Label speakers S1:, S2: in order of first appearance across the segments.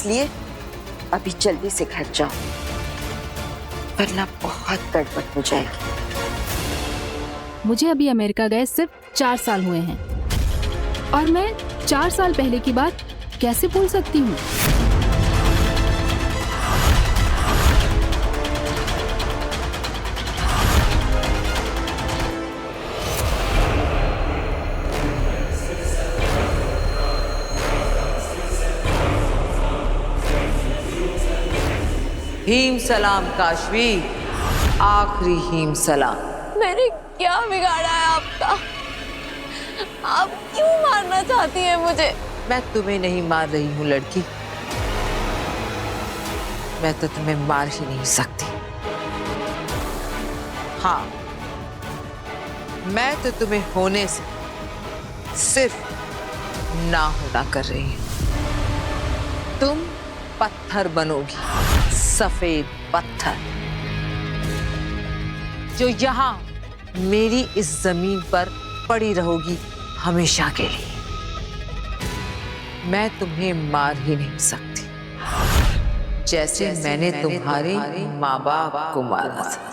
S1: इसलिए अभी जल्दी से घर जाओ, वरना बहुत गड़बड़ हो जाएगी।
S2: मुझे अभी अमेरिका गए सिर्फ 4 साल हुए हैं और मैं 4 साल पहले की बात कैसे भूल सकती हूँ?
S3: हीम सलाम काशवी, आखिरी हीम सलाम।
S4: मैंने क्या बिगाड़ा है आपका? आप क्यों मारना चाहती हैं मुझे?
S3: मैं तुम्हें नहीं मार रही हूँ लड़की, मैं तो तुम्हें मार ही नहीं सकती। हाँ, मैं तो तुम्हें होने से सिर्फ ना होना कर रही हूँ। तुम पत्थर बनोगी, सफेद पत्थर, जो यहाँ मेरी इस जमीन पर पड़ी रहोगी हमेशा के लिए। मैं तुम्हें मार ही नहीं सकती, जैसे मैंने तुम्हारे माँ बाप को मारा था।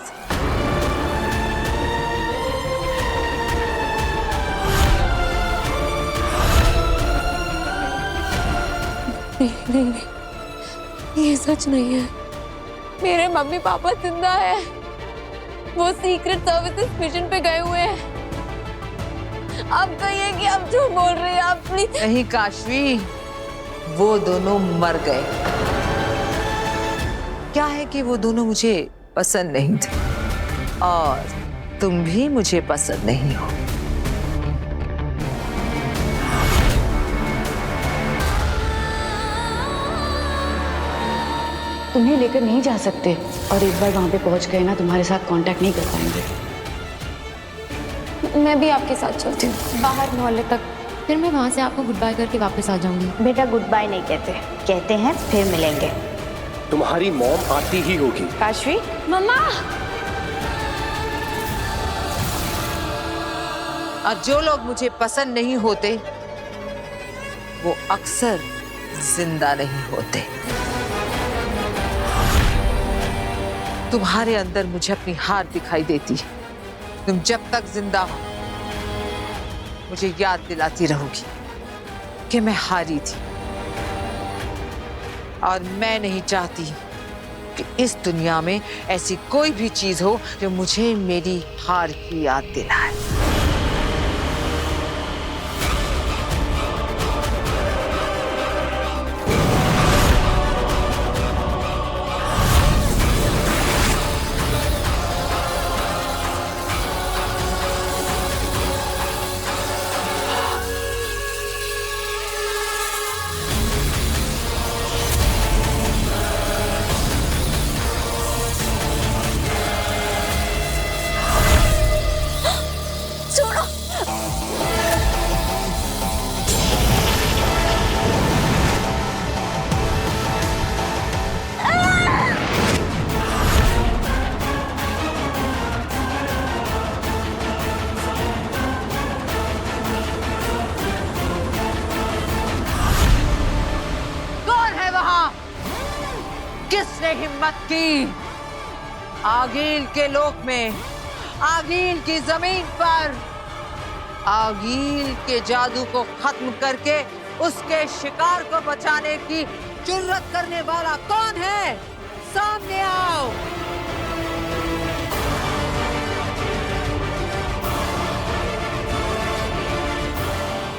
S4: नहीं, ये सच नहीं है। मेरे मम्मी पापा जिंदा है, वो सीक्रेट सर्विसेज मिशन पे गए हुए हैं। आप कहिए कि आप जो बोल रही हैं, आप प्लीज।
S3: नहीं काशवी, वो दोनों मर गए। क्या है कि वो दोनों मुझे पसंद नहीं थे और तुम भी मुझे पसंद नहीं हो।
S5: तुम्हें लेकर नहीं जा सकते और एक बार वहां पे पहुंच गए ना, तुम्हारे साथ कांटेक्ट नहीं कर पाएंगे।
S4: मैं भी आपके साथ चलती हूँ बाहर मोहल्ले तक, फिर मैं वहाँ से आपको गुड बाय करके वापस आ जाऊंगी।
S6: बेटा गुड बाय नहीं कहते, कहते हैं फिर मिलेंगे।
S7: तुम्हारी मॉम आती ही होगी।
S6: काशवी,
S4: मम्मा।
S3: और जो लोग मुझे पसंद नहीं होते वो अक्सर जिंदा नहीं होते। तुम्हारे अंदर मुझे अपनी हार दिखाई देती है। तुम जब तक जिंदा हो मुझे याद दिलाती रहोगी कि मैं हारी थी, और मैं नहीं चाहती कि इस दुनिया में ऐसी कोई भी चीज हो जो मुझे मेरी हार की याद दिलाए। किसने हिम्मत की आगील के लोक में, आगील की जमीन पर, आगील के जादू को खत्म करके उसके शिकार को बचाने की जुर्रत करने वाला कौन है? सामने आओ।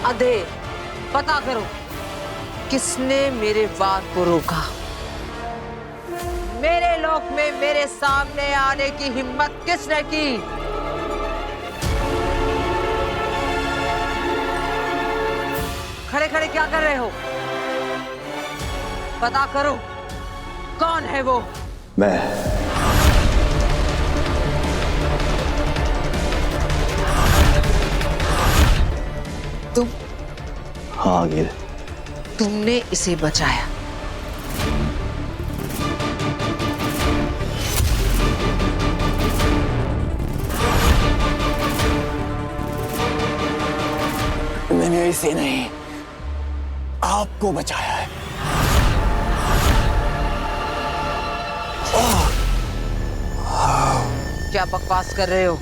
S3: अधे पता करो किसने मेरे वार को रोका। मेरे लोक में मेरे सामने आने की हिम्मत किसने की? खड़े खड़े क्या कर रहे हो? पता करो कौन है वो?
S7: मैं।
S3: तुम?
S7: हाँ आगे।
S3: तुमने इसे बचाया।
S7: मैंने इसे नहीं, आपको बचाया है।
S3: क्या बकवास कर रहे हो?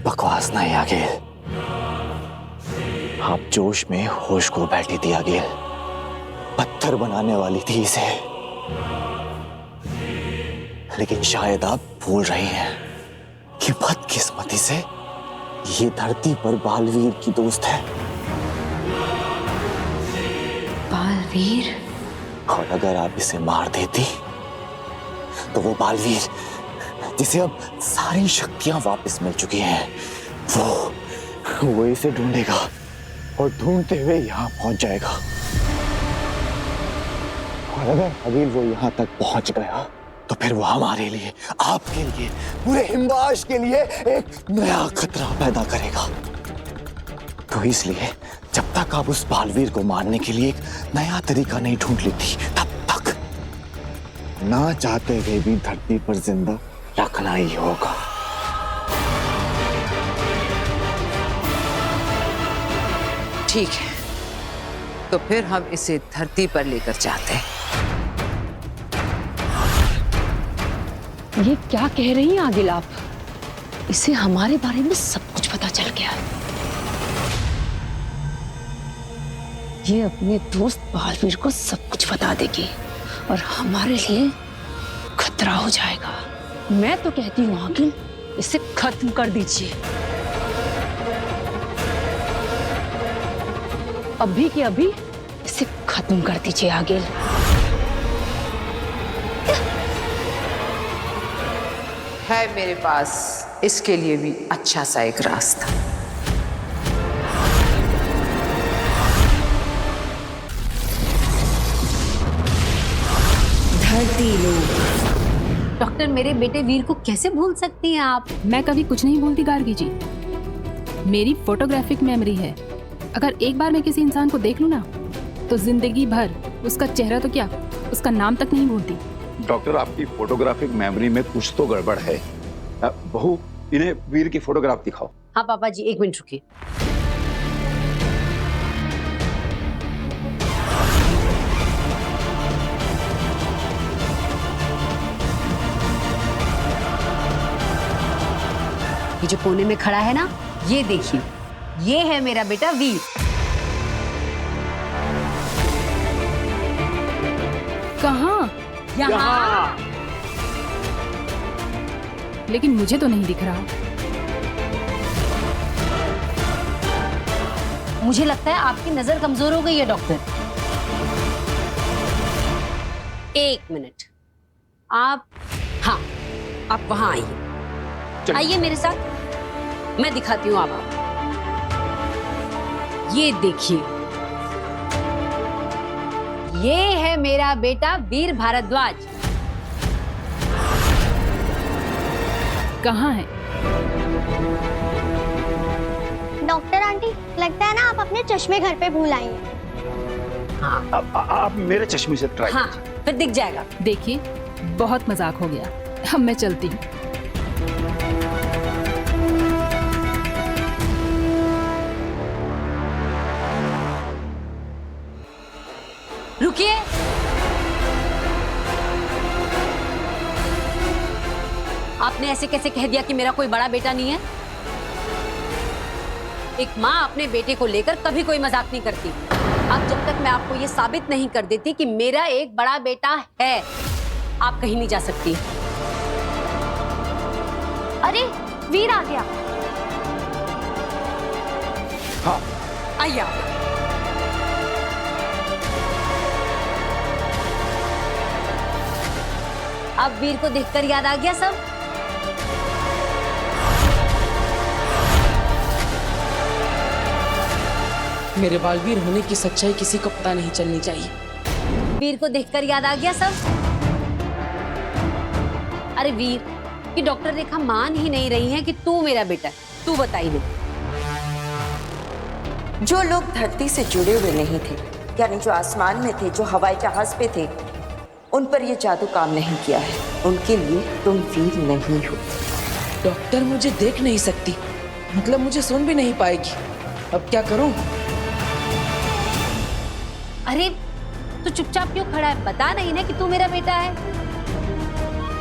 S7: बकवास नहीं आगे। आप जोश में होश को बैठी थी आगे, पत्थर बनाने वाली थी इसे। लेकिन शायद आप भूल रही हैं कि बदकिस्मती से ये धरती पर बालवीर की दोस्त है।
S5: बालवीर?
S7: और अगर आप इसे मार देती तो वो बालवीर, जिसे अब सारी शक्तियां वापस मिल चुकी हैं, वो इसे ढूंढेगा और ढूंढते हुए यहाँ पहुंच जाएगा। और अगर अगील वो यहाँ तक पहुंच गया तो फिर वो हमारे लिए, आपके लिए, पूरे हिमवाश के लिए एक नया खतरा पैदा करेगा। तो इसलिए जब तक आप उस बालवीर को मारने के लिए एक नया तरीका नहीं ढूंढ लेती, तब तक ना चाहते हुए भी धरती पर जिंदा रखना ही होगा।
S3: ठीक है, तो फिर हम इसे धरती पर लेकर जाते हैं।
S5: ये क्या कह रही हैं आगिल आप? इसे हमारे बारे में सब कुछ पता चल गया है। ये अपने दोस्त बालवीर को सब कुछ बता देगी और हमारे लिए खतरा हो जाएगा। मैं तो कहती हूँ आगिल, इसे खत्म कर दीजिए। अभी के अभी इसे खत्म कर दीजिए आगिल।
S3: है मेरे पास इसके लिए भी अच्छा सा एक रास्ता।
S6: धरती लोग। डॉक्टर, मेरे बेटे वीर को कैसे भूल सकती हैं आप?
S2: मैं कभी कुछ नहीं भूलती गार्गी जी। मेरी फोटोग्राफिक मेमोरी है। अगर एक बार मैं किसी इंसान को देख लूं ना, तो जिंदगी भर उसका चेहरा तो क्या, उसका नाम तक नहीं भूलती।
S8: डॉक्टर, आपकी फोटोग्राफिक मेमोरी में कुछ तो गड़बड़ है। बहू, इन्हें वीर की फोटोग्राफ दिखाओ।
S6: हाँ पापा जी, एक मिनट रुकिए। ये जो कोने में खड़ा है ना, ये देखिए, ये है मेरा बेटा वीर।
S2: कहाँ?
S6: यहाँ।
S2: लेकिन मुझे तो नहीं दिख रहा।
S6: मुझे लगता है आपकी नजर कमजोर हो गई है डॉक्टर। एक मिनट, आप, हाँ, आप वहां आइए। आइए मेरे साथ, मैं दिखाती हूँ आपको। ये देखिए, ये है मेरा बेटा वीर भारद्वाज।
S2: कहाँ है?
S9: डॉक्टर आंटी, लगता है ना आप अपने चश्मे घर पे भूल आई हैं।
S6: हाँ,
S8: आप मेरे चश्मे से ट्राई
S6: हाँ, फिर दिख जाएगा।
S2: देखिए, बहुत मजाक हो गया। अब मैं चलती हूँ।
S6: रुकिए। आपने ऐसे कैसे कह दिया कि मेरा कोई बड़ा बेटा नहीं है? एक माँ अपने बेटे को लेकर कभी कोई मजाक नहीं करती। अब जब तक मैं आपको ये साबित नहीं कर देती कि मेरा एक बड़ा बेटा है, आप कहीं नहीं जा सकती।
S9: अरे, वीर आ गया।
S8: हाँ,
S6: आइए आप। अब वीर को देखकर याद आ गया सब?
S10: मेरे बालवीर होने की सच्चाई किसी को पता नहीं चलनी चाहिए।
S6: वीर को देखकर याद आ गया सब? अरे वीर, कि डॉक्टर रेखा मान ही नहीं रही है कि तू मेरा बेटा है। तू बताई दे।
S1: जो लोग धरती से जुड़े हुए नहीं थे, यानी जो आसमान में थे, जो हवाई जहाज पे थे, उन पर ये जादू काम नहीं किया है। उनके लिए तुम वीर नहीं हो।
S10: डॉक्टर मुझे देख नहीं सकती, मतलब मुझे सुन भी नहीं पाएगी। अब क्या करूं?
S6: अरे, तू चुपचाप क्यों खड़ा है? बता नहीं ना कि तू मेरा बेटा है।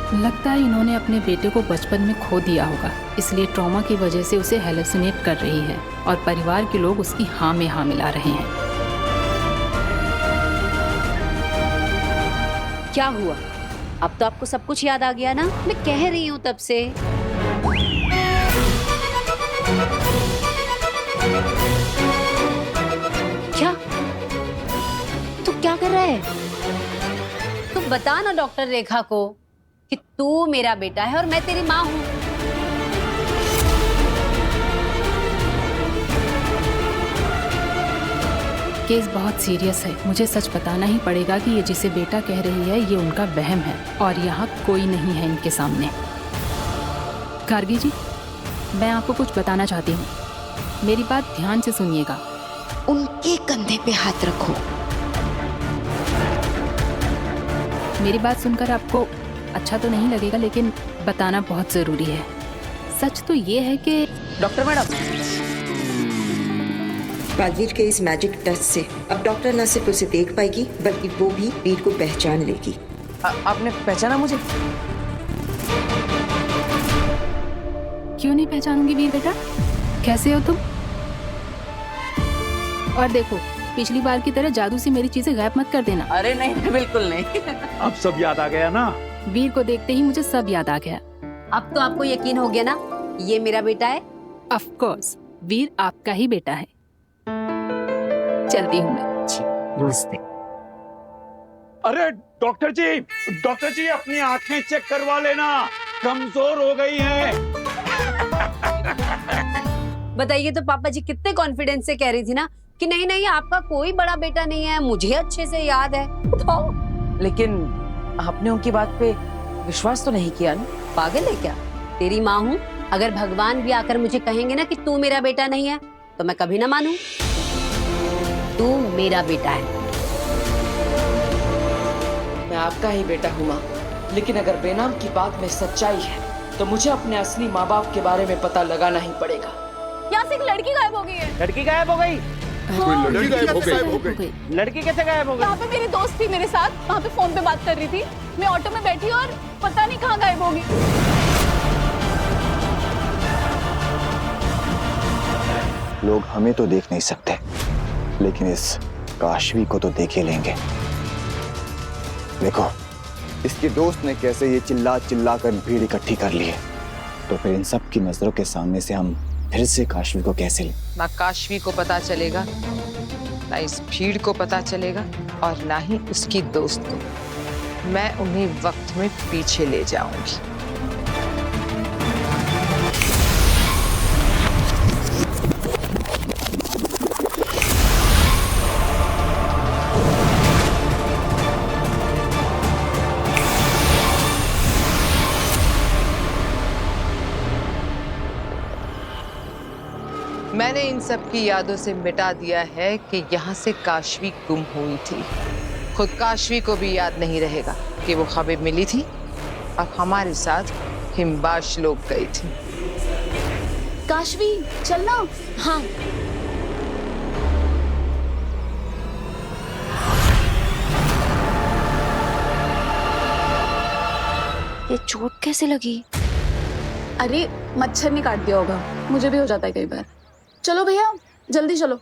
S2: लगता है इन्होंने अपने बेटे को बचपन में खो दिया होगा, इसलिए ट्रॉमा की वजह से उसे हेलुसिनेट कर रही है और परिवार के लोग उसकी हाँ में हाँ मिला रहे हैं।
S6: क्या हुआ? अब तो आपको सब कुछ याद आ गया ना? मैं कह रही हूँ तब से। क्या? तू क्या कर रहा है? तू बता ना डॉक्टर रेखा को कि तू मेरा बेटा है और मैं तेरी माँ हूँ।
S2: केस बहुत सीरियस है, मुझे सच बताना ही पड़ेगा कि ये जिसे बेटा कह रही है ये उनका वहम है और यहाँ कोई नहीं है इनके सामने। गार्गी जी, मैं आपको कुछ बताना चाहती हूँ, मेरी बात ध्यान से सुनिएगा।
S1: उनके कंधे पे हाथ रखो।
S2: मेरी बात सुनकर आपको अच्छा तो नहीं लगेगा, लेकिन बताना बहुत जरूरी है। सच तो ये है कि
S3: डॉक्टर मैडम,
S1: बालवीर के इस मैजिक टच से अब डॉक्टर न सिर्फ उसे देख पाएगी बल्कि वो भी वीर को पहचान लेगी।
S3: आपने पहचाना मुझे?
S2: क्यों नहीं पहचानूंगी वीर बेटा, कैसे हो तुम? और देखो, पिछली बार की तरह जादू से मेरी चीजें गायब मत कर देना।
S3: अरे नहीं, बिल्कुल नहीं।
S8: अब सब याद आ गया ना?
S2: वीर को देखते ही मुझे सब याद आ गया।
S6: अब तो आपको यकीन हो गया ना, ये मेरा बेटा है?
S2: ऑफ कोर्स, वीर आपका ही बेटा है। चलती हूँ मैं।
S6: नमस्ते।
S8: अरे डॉक्टर जी अपनी आंखें चेक करवा लेना, कमजोर हो गई हैं।
S6: बताइए तो पापा जी कितने कॉन्फिडेंस से कह रही थी ना कि नहीं नहीं आपका कोई बड़ा बेटा नहीं है, मुझे अच्छे से याद है। तो
S3: लेकिन आपने उनकी बात पे विश्वास तो नहीं किया ना?
S6: पागल है क्या? तेरी माँ हूँ, अगर भगवान भी आकर मुझे कहेंगे ना कि तू मेरा बेटा नहीं है तो मैं कभी ना मानूं। तू मेरा बेटा है।
S10: मैं आपका ही बेटा हूँ माँ, लेकिन अगर बेनाम की बात में सच्चाई है तो मुझे अपने असली माँ बाप के बारे में पता लगाना ही पड़ेगा।
S4: यहाँ से एक लड़की गायब हो गई है।
S11: लड़की गायब हो गई?
S2: लड़की गायब हो गई।
S11: लड़की कैसे गायब हो गई?
S4: यहाँ पे मेरी दोस्त थी मेरे साथ, वहाँ पे फोन पे बात कर रही थी। मैं ऑटो में बैठी और पता नहीं कहाँ गायब होगी।
S7: लोग हमें तो देख नहीं सकते, लेकिन इस काशवी को तो देख ही लेंगे। देखो, इसके दोस्त ने कैसे ये चिल्ला चिल्ला कर भीड़ इकट्ठी कर ली है, तो फिर इन सब की नजरों के सामने से हम फिर से काशवी को कैसे लें?
S3: ना काशवी को पता चलेगा, ना इस भीड़ को पता चलेगा और ना ही उसकी दोस्त को। मैं उन्हीं वक्त में पीछे ले जाऊंगी। मैंने इन सब की यादों से मिटा दिया है कि यहाँ से काशवी गुम हुई थी। खुद काशवी को भी याद नहीं रहेगा कि वो खबर मिली थी और हमारे साथ हिमबाश लोग गई थी।
S4: काशवी चलना। हाँ
S5: ये चोट कैसे लगी?
S4: अरे मच्छर ने काट दिया होगा, मुझे भी हो जाता है कई बार। चलो भैया जल्दी चलो।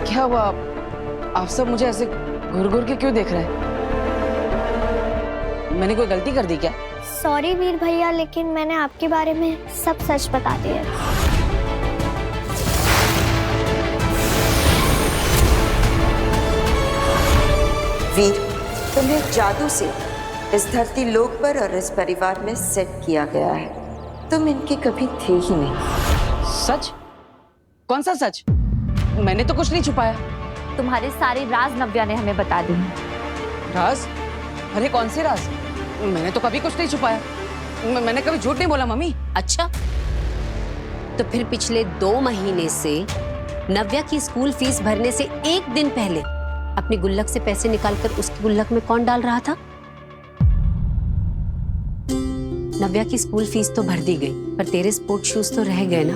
S3: क्या हुआ? आप सब मुझे ऐसे घूर घूर के क्यों देख रहे हैं? मैंने कोई गलती कर दी क्या?
S9: सॉरी वीर भैया, लेकिन मैंने आपके बारे में सब सच बता दिया।
S1: वीर, तुम्हें जादू से इस धरती लोक पर और इस परिवार में सेट किया गया है। तुम इनके कभी थे ही नहीं।
S3: सच? कौन सा सच? मैंने तो कुछ नहीं छुपाया।
S4: तुम्हारे सारे राज नव्या ने हमें बता दी।
S3: राज? अरे कौन से राज? मैंने तो कभी कुछ नहीं छुपाया। मैंने कभी झूठ नहीं बोला मम्मी।
S6: अच्छा, तो फिर पिछले 2 महीने से नव्या की स्कूल फीस भरने से 1 दिन पहले अपनी गुल्लक से पैसे निकालकर उसकी गुल्लक में कौन डाल रहा था? नव्या की स्कूल फीस तो भर दी गई, पर तेरे स्पोर्ट शूज तो रह गए ना।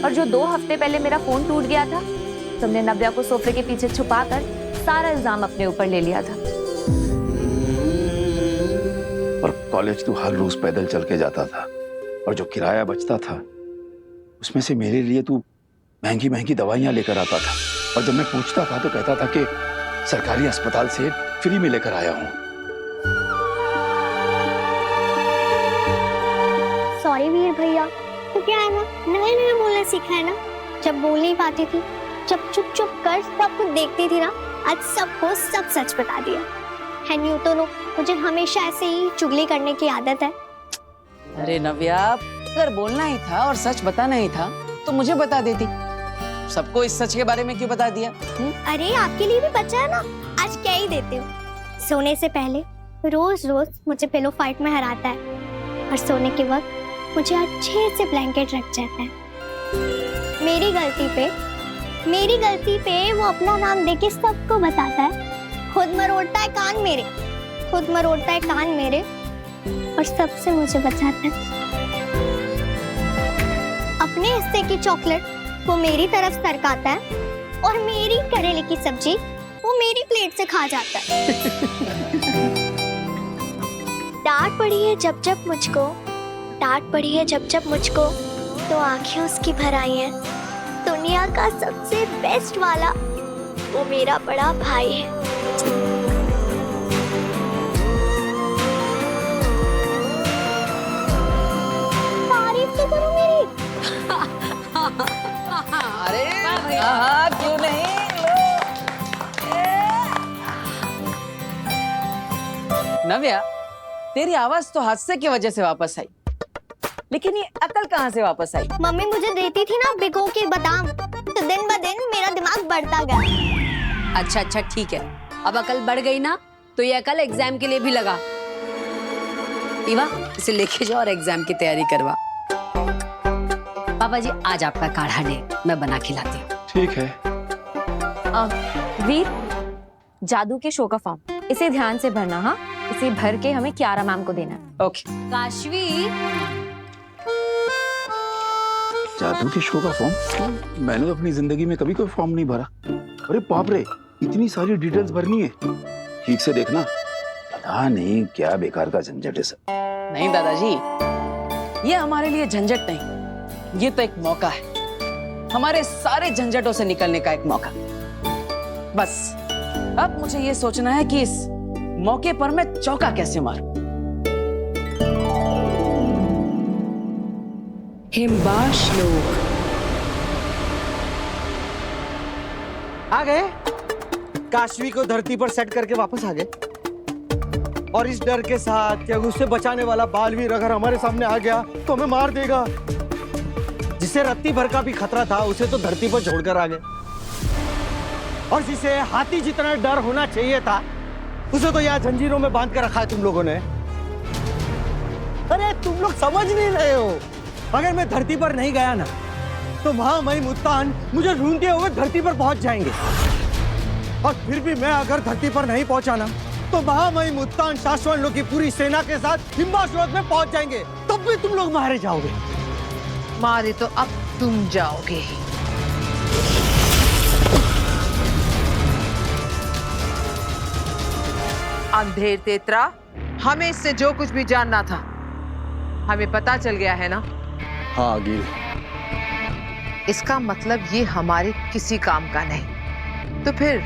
S4: और जो 2 हफ्ते पहले मेरा फोन टूट गया था, तुमने नव्या को सोफे के पीछे छुपाकर सारा इल्जाम अपने ऊपर ले लिया था।
S8: और कॉलेज तू हर रोज पैदल चल के जाता था, और जो किराया बचता था उसमें से मेरे लिए तू महंगी महंगी दवाइयां लेकर आता था, और जब मैं पूछता था तो कहता था कि सरकारी अस्पताल से फ्री में लेकर आया हूं।
S9: सॉरी वीर भैया, तो क्या है ना, नया नया बोलना सीखा है ना। जब बोल नहीं पाती थी, जब चुप चुप कर सब कुछ देखती थी ना, आज सबको सब सच बता दिया है। न्यू तो मुझे हमेशा ऐसे ही चुगली करने की आदत है।
S3: अरे नव्या, अगर बोलना ही था और सच बताना ही था तो मुझे बता देती। सबको इस सच के बारे में क्यों बता दिया?
S9: अरे आपके लिए भी बचा है ना, आज क्या ही देते हो। सोने से पहले रोज रोज मुझे पिलो फाइट में हराता है, और सोने के वक्त मुझे अच्छे से ब्लैंकेट रख जाता है। मेरी गलती पे वो अपना नाम देके सबको बताता है। खुद मरोड़ता है कान मेरे, और सबसे मुझे बचाता है। अपने हिस्से की चॉकलेट वो मेरी तरफ सरकाता है, और मेरी करेले की सब्जी वो मेरी प्लेट से खा जाता है। डांट पड़ी है जब जब मुझको तो आंखें उसकी भर आई हैं। दुनिया का सबसे बेस्ट वाला वो मेरा बड़ा भाई है। तारीफ तो करो मेरी।
S3: अरे क्यों नहीं? नव्या, तेरी आवाज तो हादसे की वजह से वापस आई, लेकिन ये अकल कहाँ से वापस आई?
S9: मम्मी मुझे देती थी ना भिगो के बादाम, तो दिन ब दिन मेरा दिमाग बढ़ता गया।
S6: अच्छा ठीक है, अब अकल बढ़ गई ना, तो ये अकल एग्जाम के लिए भी लगा। ईवा, इसे लेके जाओ और एग्जाम की तैयारी करवा। पापा जी, आज आपका काढ़ा ले, मैं बना के लाती हूँ।
S8: ठीक है।
S4: वीर, जादू के शो का फॉर्म, इसे ध्यान से भरना। हाँ, इसे भर के हमें कियारा मैम को देना है।
S3: ओके।
S6: काशवी,
S8: जादू के शो का फॉर्म? मैंने तो अपनी जिंदगी में कभी कोई फॉर्म नहीं भरा। अरे बाप रे, इतनी सारी डिटेल्स भरनी है। ठीक से देखना, पता नहीं क्या बेकार का झंझट है सब।
S3: नहीं दादाजी, ये हमारे लिए झंझट नहीं, ये तो एक मौका है, हमारे सारे झंझटों से निकलने का एक मौका। बस अब मुझे ये सोचना है कि इस मौके पर मैं चौका कैसे मारूं।
S10: हिमबाश लोग
S11: आ गए। काशवी को धरती पर सेट करके वापस आ गए, और इस डर के साथ कि उससे बचाने वाला बालवीर अगर हमारे सामने आ गया तो हमें मार देगा। जिसे रत्ती भर का भी खतरा था उसे तो धरती पर छोड़कर आ गए, और जिसे हाथी जितना डर होना चाहिए था उसे तो यहाँ जंजीरों में बांध कर रखा है तुम लोगों ने। अरे तुम लोग समझ नहीं रहे हो, अगर मैं धरती पर नहीं गया ना तो महामहिम मुत्तान मुझे ढूंढते हुए धरती पर पहुंच जाएंगे, और फिर भी मैं अगर धरती पर नहीं पहुंचा ना तो महामहिम मुत्तान शाश्वन लोग की पूरी सेना के साथ हिमबाश लोक में पहुंच जाएंगे, तब भी तुम लोग मारे जाओगे।
S3: मारे तो अब तुम जाओगे। अंधेर तेतरा, हमें इससे जो कुछ भी जानना था हमें पता चल गया है ना?
S7: हाँ गिल।
S3: इसका मतलब ये हमारे किसी काम का नहीं, तो फिर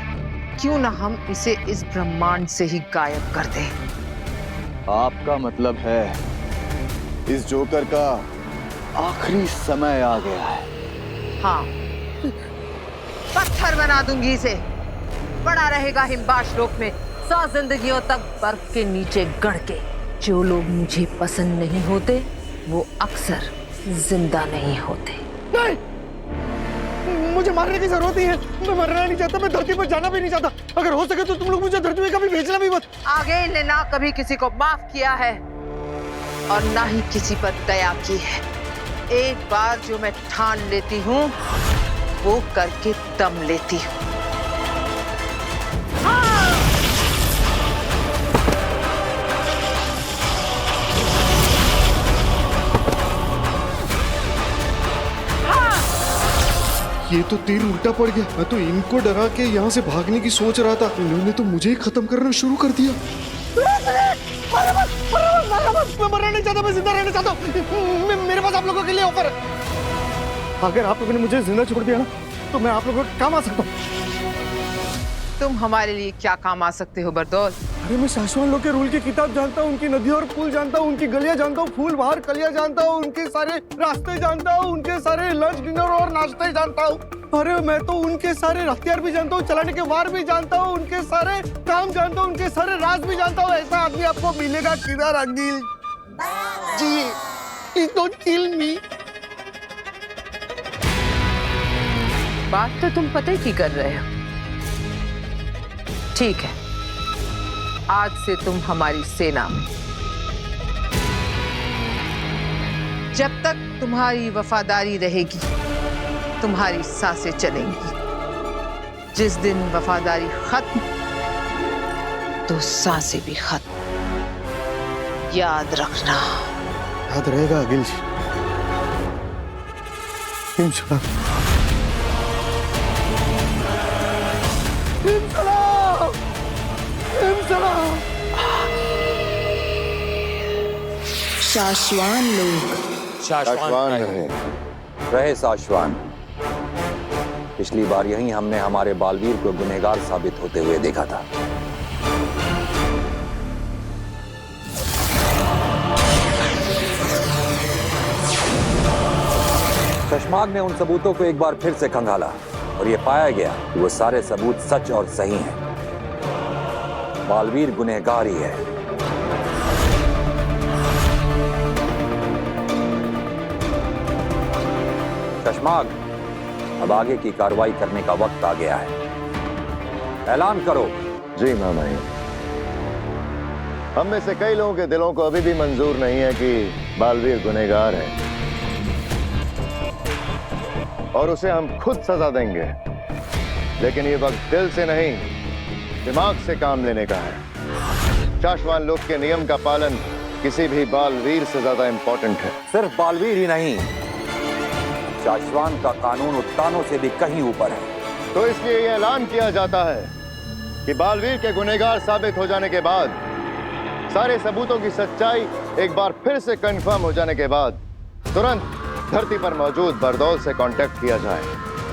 S3: क्यों ना हम इसे इस ब्रह्मांड से ही गायब कर दें?
S7: आपका मतलब है इस जोकर का आखिरी समय आ गया है?
S3: हाँ, पत्थर बना दूंगी इसे, पड़ा रहेगा हिमबाश लोक में 100 जिंदगियों तक बर्फ के नीचे गड़ के। जो लोग मुझे पसंद नहीं होते वो अक्सर जिंदा नहीं होते।
S11: नहीं, मुझे मारने की जरूरत नहीं है, मैं मरना नहीं चाहता, मैं धरती पर जाना भी नहीं चाहता। अगर हो सके तो तुम लोग मुझे धरती में कभी भेजना भी मत।
S3: आगे ने ना कभी किसी को माफ किया है और ना ही किसी पर दया की है। एक बार जो मैं ठान लेती हूँ वो करके दम लेती हूँ।
S11: ये तो तीर उल्टा पड़ गया। मैं तो इनको डरा के यहाँ से भागने की सोच रहा था, इन्होंने तो मुझे ही खत्म करना शुरू कर दिया। मैं मरना नहीं चाहता, मैं जिंदा रहना चाहता हूँ। मेरे पास आप लोगों के लिए ऑफर है। अगर आप लोगों ने मुझे जिंदा छोड़ दिया ना तो मैं आप लोगों के काम आ सकता हूँ।
S3: तुम हमारे लिए क्या काम आ सकते हो बरदौल?
S11: अरे मैं शाश्वान लोग के रूल की किताब जानता हूँ, उनकी नदी और पुल जानता हूँ, उनकी गलियां जानता हूँ, फूल बाहर कलियां जानता हूँ, उनके सारे रास्ते जानता हूँ, उनके सारे लंच डिनर और नाश्ते जानता हूँ। अरे मैं तो उनके सारे हथियार भी जानता हूँ, चलाने के वार भी जानता हूँ, उनके सारे काम जानता हूँ, उनके सारे राज भी जानता हूँ। ऐसा आदमी आपको मिलेगा किधर अंगिल जी? Please don't kill me।
S3: बात तो तुम पता ही कर रहे हो। ठीक है, आज से तुम हमारी सेना में। जब तक तुम्हारी वफादारी रहेगी तुम्हारी सांसें चलेंगी। जिस दिन वफादारी खत्म तो सांसें भी खत्म। याद रखना।
S11: याद रहेगा अगिल जी। इंशाल्लाह।
S1: शाश्वान लोग।
S12: शाश्वान रहे शाश्वान। पिछली बार यही हमने हमारे बालवीर को गुनहगार साबित होते हुए देखा था। चश्माग ने उन सबूतों को एक बार फिर से खंगाला और यह पाया गया कि वो सारे सबूत सच और सही हैं। बालवीर गुनहगार ही है। चश्माग, अब आगे की कार्रवाई करने का वक्त आ गया है। ऐलान करो।
S7: जी मामा जी। हम में से कई लोगों के दिलों को अभी भी मंजूर नहीं है कि बालवीर गुनहगार है और उसे हम खुद सजा देंगे। लेकिन ये वक्त दिल से नहीं दिमाग से काम लेने का है। शाश्वान लोग के नियम का पालन किसी भी बालवीर से ज्यादा इंपॉर्टेंट है।
S12: सिर्फ बालवीर ही नहीं, शाश्वान का कानून उत्तानों से भी कहीं ऊपर है।
S7: तो इसलिए यह ऐलान किया जाता है कि बालवीर के गुनहगार साबित हो जाने के बाद, सारे सबूतों की सच्चाई एक बार फिर से कंफर्म हो जाने के बाद, तुरंत धरती पर मौजूद बरदौल से कांटेक्ट किया जाए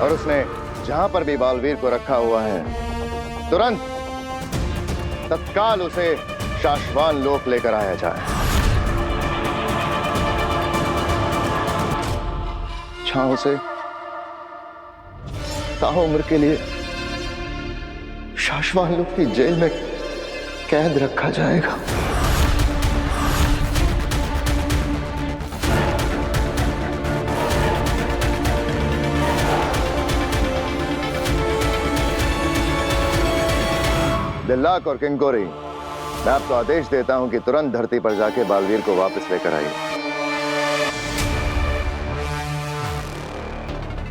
S7: और उसने जहां पर भी बालवीर को रखा हुआ है तुरंत तत्काल उसे शाश्वान लोक लेकर आया जाए। छांव से ताउम्र के लिए शाश्वान लोक की जेल में कैद रखा जाएगा। दिल्लाक और किंकोरी, मैं आपको आदेश देता हूं कि तुरंत धरती पर जाके बालवीर को वापस लेकर आइए।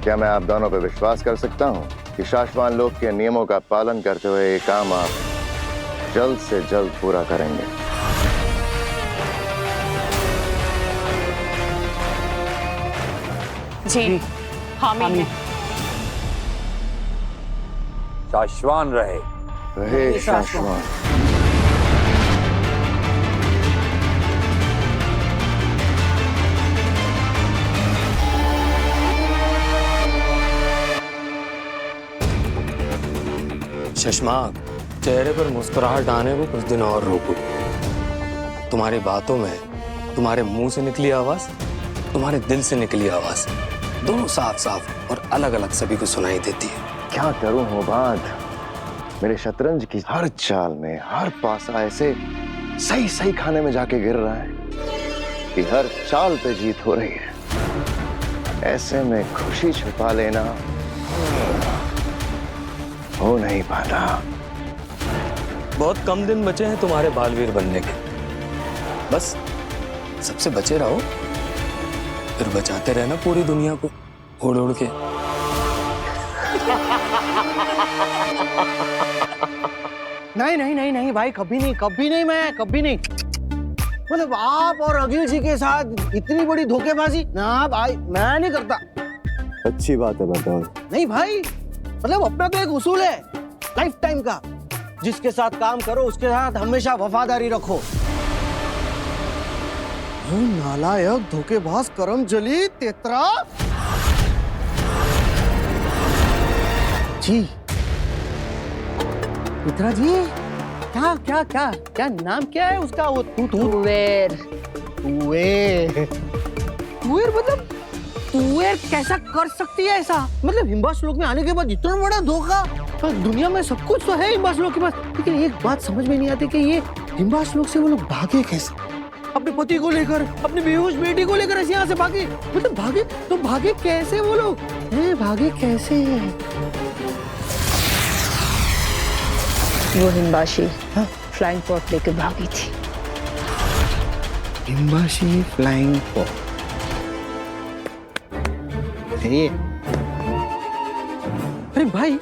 S7: क्या मैं आप दोनों पर विश्वास कर सकता हूं कि शाश्वान लोक के नियमों का पालन करते हुए ये काम आप जल्द से जल्द पूरा करेंगे?
S10: जी, हामी।
S12: शाश्वान रहे
S7: शाश्वान।
S13: शशमाक, चेहरे पर मुस्कुराहट आने को कुछ दिन और रोको। तुम्हारी बातों में तुम्हारे मुंह से निकली आवाज, तुम्हारे दिल से निकली आवाज, दोनों साफ साफ और अलग अलग सभी को सुनाई देती है।
S7: क्या करूं होबाद, मेरे शतरंज की हर चाल में हर पासा ऐसे सही सही खाने में जाके गिर रहा है कि हर चाल पे जीत हो रही है। ऐसे में खुशी छुपा लेना हो नहीं पाता।
S13: बहुत कम दिन बचे हैं तुम्हारे बालवीर बनने के। बस सबसे बचे रहो, फिर बचाते रहना पूरी दुनिया को उड़ उड़ के।
S11: नहीं नहीं नहीं नहीं भाई, कभी नहीं, कभी नहीं, मैं कभी नहीं। मतलब आप और अखिल जी के साथ इतनी बड़ी धोखेबाजी ना भाई, मैं नहीं करता।
S7: अच्छी बात है बतौर।
S11: नहीं भाई, मतलब अपना तो एक उसूल है लाइफ टाइम का, जिसके साथ काम करो उसके साथ हमेशा वफादारी रखो। नालायक, धोखेबाज, करमजली, तेतरा। जी तेतरा जी, क्या क्या क्या क्या नाम क्या है उसका? वो तुवेर। तुवेर मतलब तुवेर कैसा कर सकती है ऐसा? मतलब हिम्बाश्लोक में आने के बाद इतना बड़ा धोखा। दुनिया में सब कुछ तो है हिम्बाश्लोक के पास, लेकिन एक बात समझ में नहीं आती कि ये हिम्बाश्लोक से वो लोग भागे कैसे? अपने पति को लेकर, अपनी बेहोश बेटी को लेकर ऐसे यहाँ से भागे। मतलब भागे तो भागे कैसे वो लोग? भागे कैसे?
S5: वो हिम्बाशी फ्लाइंग पॉट लेके भागी थी।
S11: हिम्बाशी फ्लाइंग पॉट। अरे भाई,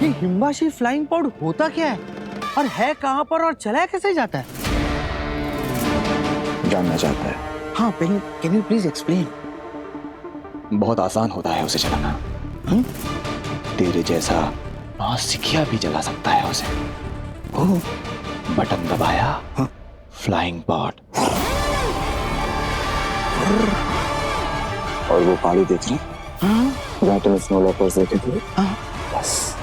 S11: ये हिम्बाशी फ्लाइंग पॉड होता क्या है और है कहाँ पर और चलाया कैसे जाता है?
S7: जानना चाहता है?
S11: हाँ, कैन यू प्लीज एक्सप्लेन?
S7: बहुत आसान होता है उसे चलाना। तेरे जैसा नौसिखिया भी चला सकता है उसे। बटन दबाया, फ्लाइंग पॉड। और वो पहाड़ी देख रहे? जहाँ तुम स्नो लेपर्ड्स देखे थे? बस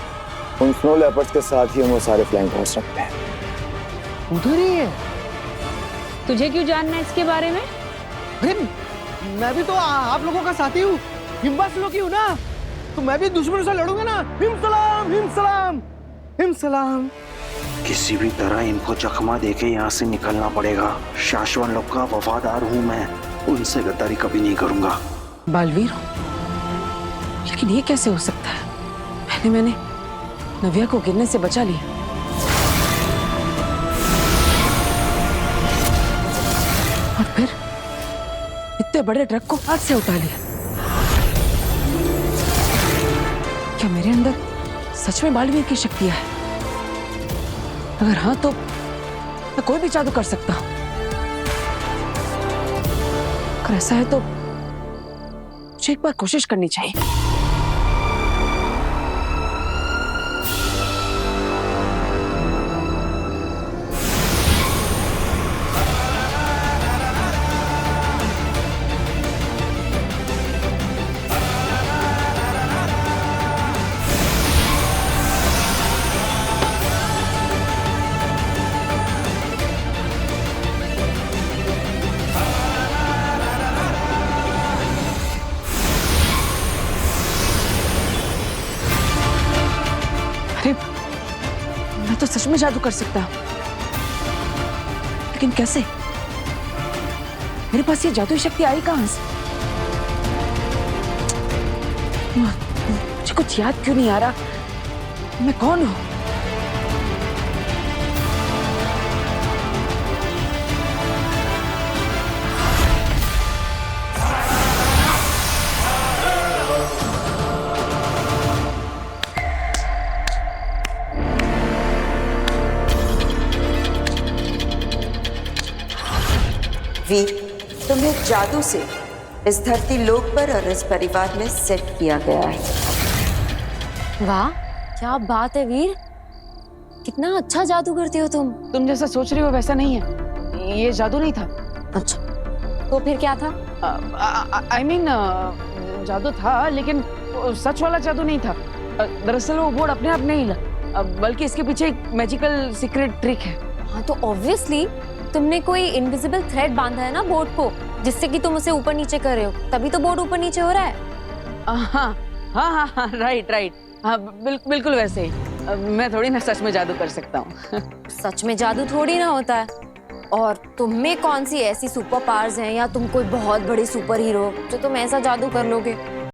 S7: उन स्नो लेपर्ड्स के साथ ही हम वो सारे फ्लाइंग पॉड्स रखते हैं।
S11: उधर ही है।
S5: तुझे क्यों जानना है इसके बारे में?
S11: अरे मैं भी तो आप लोगों का साथी हूँ, हिम्बाश्लोक ही हूँ ना, तो मैं भी दुश्मनों से लड़ूंगा ना। हिम सलाम, हिम सलाम, हिम सलाम।
S14: किसी भी तरह इनको चकमा देके यहाँ से निकलना पड़ेगा। शाश्वन लोग का वफादार हूँ मैं, उनसे गद्दारी कभी नहीं करूंगा।
S15: बालवीर, लेकिन ये कैसे हो सकता है? पहले मैंने नव्या को गिरने से बचा लिया, और फिर इतने बड़े ट्रक को हाथ से उठा लिया। क्या मेरे अंदर सच में बालवीर की शक्तियां है? अगर हाँ तो मैं कोई भी जादू कर सकता हूं। अगर ऐसा है तो मुझे एक बार कोशिश करनी चाहिए। अरे मैं तो सच में जादू कर सकता हूं, लेकिन कैसे? मेरे पास ये जादुई शक्ति आई कहां से? मुझे कुछ याद क्यों नहीं आ रहा? मैं कौन हूं?
S1: वीर, तुम्हें जादू से इस धरती लोक पर और इस परिवार में सेट किया गया है।
S4: वाह, क्या बात है वीर, कितना अच्छा जादू करते हो तुम।
S15: तुम जैसा सोच रही हो वैसा नहीं है, ये जादू नहीं था।
S4: अच्छा, तो फिर क्या था?
S15: I mean, जादू था, लेकिन सच वाला जादू नहीं था। दरअसल वो बोर्ड अपने आप नहीं हिला, बल्कि इसके पीछे एक मैजिकल सीक्रेट ट्रिक है।
S4: हाँ, तो ऑब्वियसली तुमने कोई इनविजिबल थ्रेड बांधा है ना बोर्ड को, जिससे कि तुम उसे ऊपर नीचे कर रहे हो, तभी तो बोर्ड ऊपर नीचे हो रहा है।
S15: हाँ हाँ हाँ हाँ, राइट राइट, हाँ बिल्कुल वैसे ही। मैं थोड़ी ना सच में जादू कर सकता हूँ।
S4: सच में जादू थोड़ी ना होता है। और तुम में कौन सी ऐसी सुपर पावर्स हैं, या तुम कोई बहुत बड़े सुपर हीरो जो तुम ऐसा जादू कर लोगे?